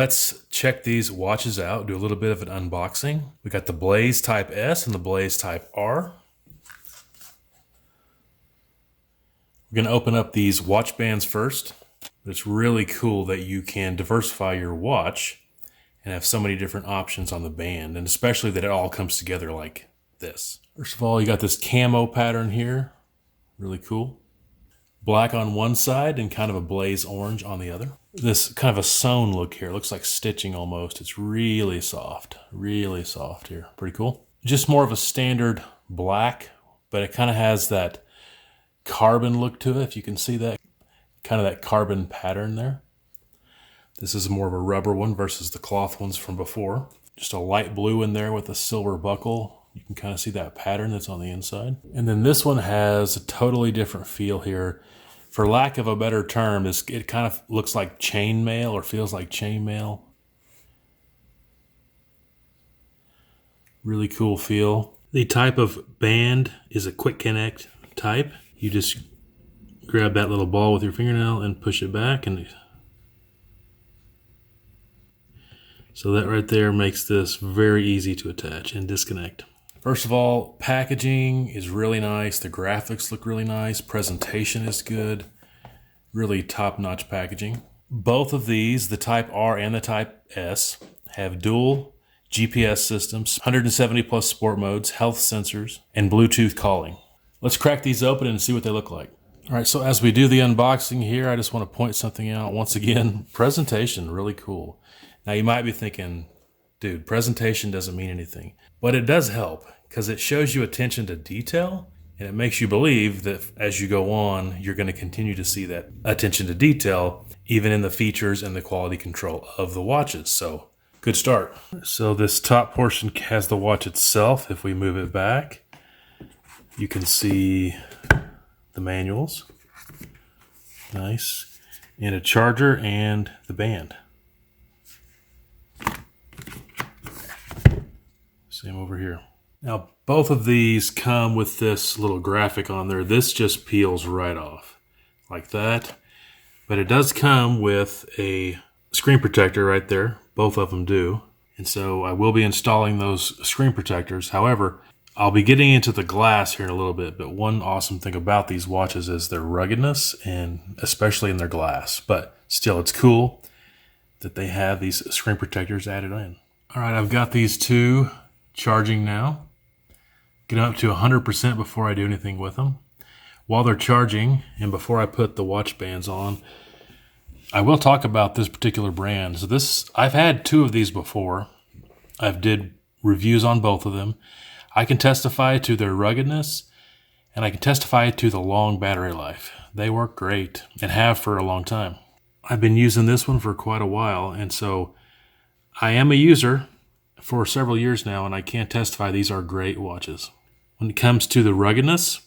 let's check these watches out, do a little bit of an unboxing. We got the Blaze Type S and the Blaze Type R. We're going to open up these watch bands first. It's really cool that you can diversify your watch and have so many different options on the band, and especially that it all comes together like this. First of all, you got this camo pattern here. Really cool. Black on one side and kind of a blaze orange on the other. This kind of a sewn look here. It looks like stitching almost. It's really soft here. Pretty cool. Just more of a standard black, but it kind of has that carbon look to it, if you can see that. Kind of that carbon pattern there. This is more of a rubber one versus the cloth ones from before. Just a light blue in there with a silver buckle. You can kind of see that pattern that's on the inside. And then this one has a totally different feel here. For lack of a better term, it kind of looks like chainmail or feels like chainmail. Really cool feel. The type of band is a quick connect type. You just grab that little ball with your fingernail and push it back, and so that right there makes this very easy to attach and disconnect. First of all, packaging is really nice. The graphics look really nice. Presentation is good. Really top-notch packaging. Both of these, the Type R and the Type S, have dual GPS systems, 170 plus sport modes, health sensors, and Bluetooth calling. Let's crack these open and see what they look like. All right, so as we do the unboxing here, I just want to point something out. Once again, presentation, really cool. Now you might be thinking, dude, presentation doesn't mean anything. But it does help because it shows you attention to detail, and it makes you believe that as you go on, you're going to continue to see that attention to detail, even in the features and the quality control of the watches. So good start. So this top portion has the watch itself. If we move it back, you can see the manuals. Nice. And a charger and the band. Same over here. Now, both of these come with this little graphic on there. This just peels right off like that. But it does come with a screen protector right there. Both of them do. And so I will be installing those screen protectors. However, I'll be getting into the glass here in a little bit. But one awesome thing about these watches is their ruggedness, and especially in their glass. But still, it's cool that they have these screen protectors added in. All right, I've got these two charging now. Get them up to 100% before I do anything with them. While they're charging and before I put the watch bands on, I will talk about this particular brand. So I've had two of these before. I've did reviews on both of them. I can testify to their ruggedness, and I can testify to the long battery life. They work great and have for a long time. I've been using this one for quite a while, and so I am a user for several years now, and I can testify these are great watches. When it comes to the ruggedness,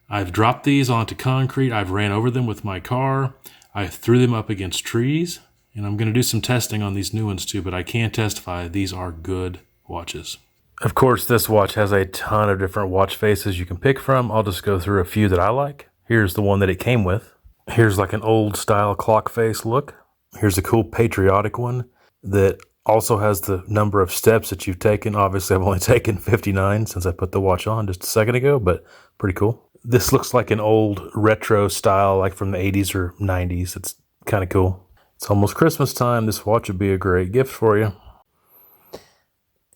I've dropped these onto concrete. I've ran over them with my car. I threw them up against trees, and I'm going to do some testing on these new ones too, but I can testify these are good watches. Of course, this watch has a ton of different watch faces you can pick from. I'll just go through a few that I like. Here's the one that it came with. Here's like an old style clock face look. Here's a cool patriotic one that also has the number of steps that you've taken. Obviously, I've only taken 59 since I put the watch on just a second ago, but pretty cool. This looks like an old retro style, like from the 80s or 90s. It's kind of cool. It's almost Christmas time. This watch would be a great gift for you.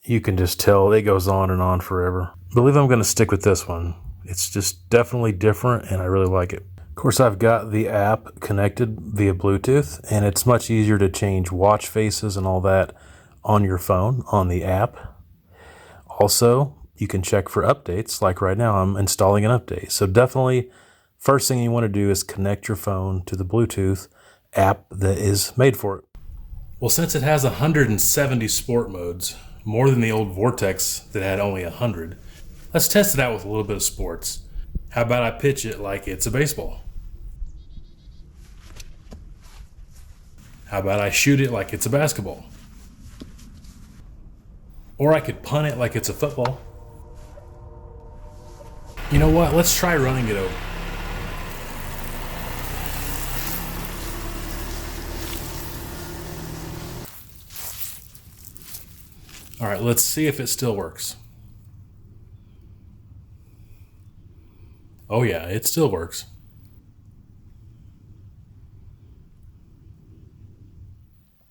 You can just tell it goes on and on forever. I believe I'm going to stick with this one. It's just definitely different, and I really like it. Of course, I've got the app connected via Bluetooth, and it's much easier to change watch faces and all that on your phone, on the app. Also, you can check for updates. Like right now, I'm installing an update. So definitely, first thing you want to do is connect your phone to the Bluetooth app that is made for it. Well, since it has 170 sport modes, more than the old Vortex that had only 100, let's test it out with a little bit of sports. How about I pitch it like it's a baseball? How about I shoot it like it's a basketball? Or I could punt it like it's a football. You know what? Let's try running it over. All right, let's see if it still works. Oh yeah, it still works.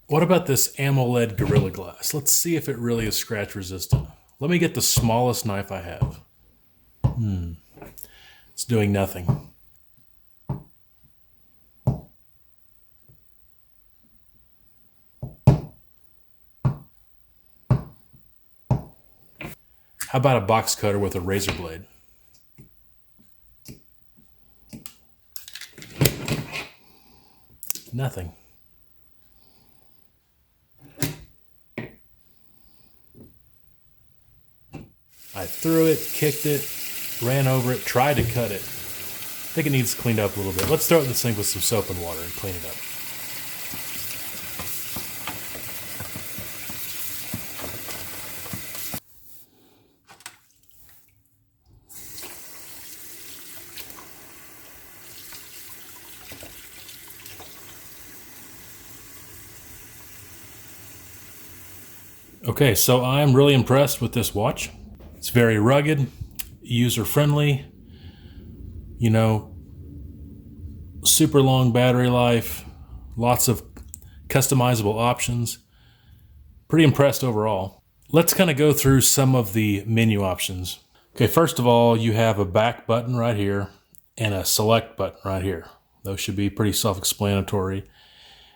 What about this AMOLED Gorilla Glass? Let's see if it really is scratch resistant. Let me get the smallest knife I have. It's doing nothing. How about a box cutter with a razor blade? Nothing. I threw it, kicked it, ran over it, tried to cut it. I think it needs cleaned up a little bit. Let's throw it in the sink with some soap and water and clean it up. Okay, so I'm really impressed with this watch. It's very rugged, user-friendly, you know, super long battery life, lots of customizable options. Pretty impressed overall. Let's kind of go through some of the menu options. Okay, first of all, you have a back button right here and a select button right here. Those should be pretty self-explanatory.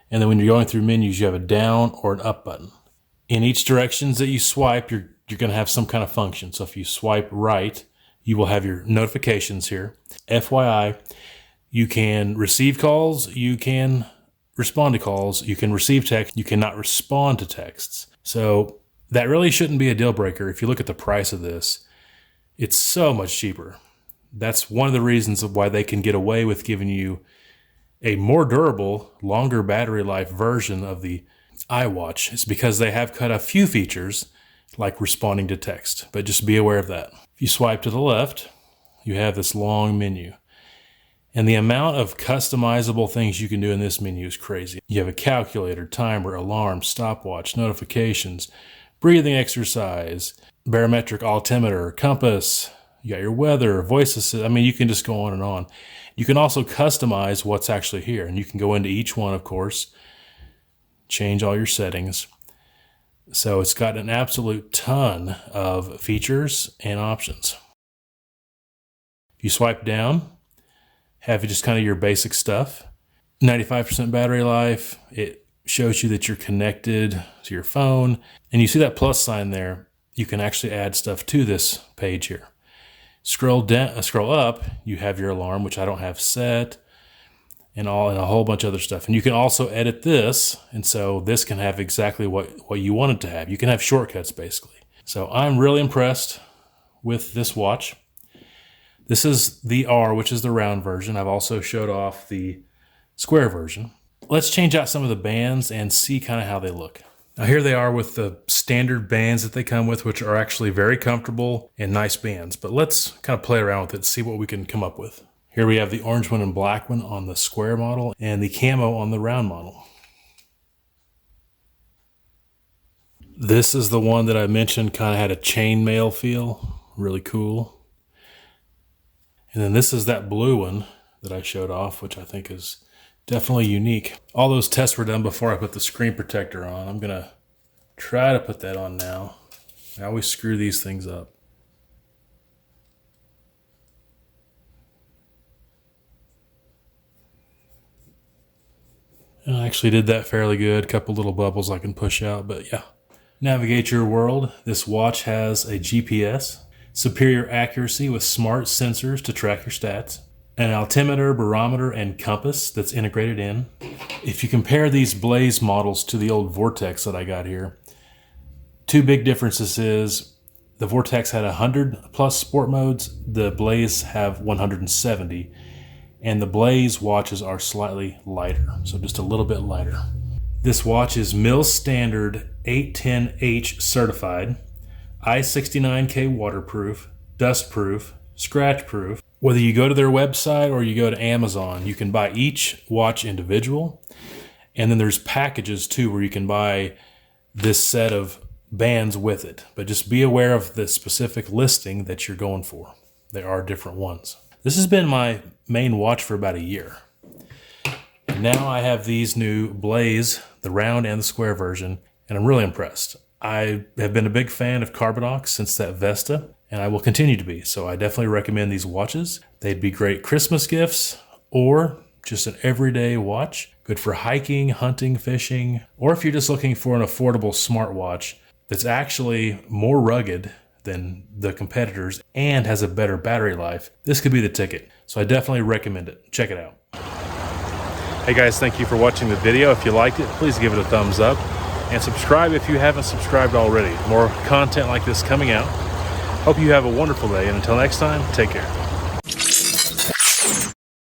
And then when you're going through menus, you have a down or an up button. In each directions that you swipe, you're going to have some kind of function. So if you swipe right, you will have your notifications here. FYI, you can receive calls, you can respond to calls, you can receive text, you cannot respond to texts. So that really shouldn't be a deal breaker. If you look at the price of this, it's so much cheaper. That's one of the reasons of why they can get away with giving you a more durable, longer battery life version of the iWatch. It's because they have cut a few features like responding to text, but just be aware of that. If you swipe to the left, you have this long menu. And the amount of customizable things you can do in this menu is crazy. You have a calculator, timer, alarm, stopwatch, notifications, breathing exercise, barometric altimeter, compass. You got your weather, voice assist. I mean, you can just go on and on. You can also customize what's actually here. And you can go into each one, of course, change all your settings. So it's got an absolute ton of features and options. If you swipe down, have just kind of your basic stuff. 95% battery life. It shows you that you're connected to your phone. And you see that plus sign there. You can actually add stuff to this page here. Scroll down, scroll up, you have your alarm, which I don't have set, and a whole bunch of other stuff. And you can also edit this, and so this can have exactly what you want it to have. You can have shortcuts, basically. So I'm really impressed with this watch. This is the R, which is the round version. I've also showed off the square version. Let's change out some of the bands and see kind of how they look. Now here they are with the standard bands that they come with, which are actually very comfortable and nice bands. But let's kind of play around with it, see what we can come up with. Here we have the orange one and black one on the square model and the camo on the round model. This is the one that I mentioned kind of had a chainmail feel, really cool. And then this is that blue one that I showed off, which I think is definitely unique. All those tests were done before I put the screen protector on. I'm going to try to put that on now. I always screw these things up. And I actually did that fairly good. A couple little bubbles I can push out, but yeah. Navigate your world. This watch has a GPS, superior accuracy with smart sensors to track your stats, an altimeter, barometer, and compass that's integrated in. If you compare these Blaze models to the old Vortex that I got here, two big differences is the Vortex had 100 plus sport modes, the Blaze have 170, and the Blaze watches are slightly lighter, so just a little bit lighter. This watch is Mill Standard 810H certified, I69K waterproof, dustproof, scratch-proof. Whether you go to their website or you go to Amazon, you can buy each watch individual. And then there's packages too where you can buy this set of bands with it, but just be aware of the specific listing that you're going for. There are different ones. This has been my main watch for about a year. And now I have these new Blaze, the round and the square version, and I'm really impressed. I have been a big fan of Carbinox since that Vesta, and I will continue to be. So I definitely recommend these watches. They'd be great Christmas gifts or just an everyday watch. Good for hiking, hunting, fishing, or if you're just looking for an affordable smartwatch that's actually more rugged than the competitors and has a better battery life, this could be the ticket. So I definitely recommend it. Check it out. Hey guys, thank you for watching the video. If you liked it, please give it a thumbs up and subscribe if you haven't subscribed already. More content like this coming out. Hope you have a wonderful day, and until next time, take care.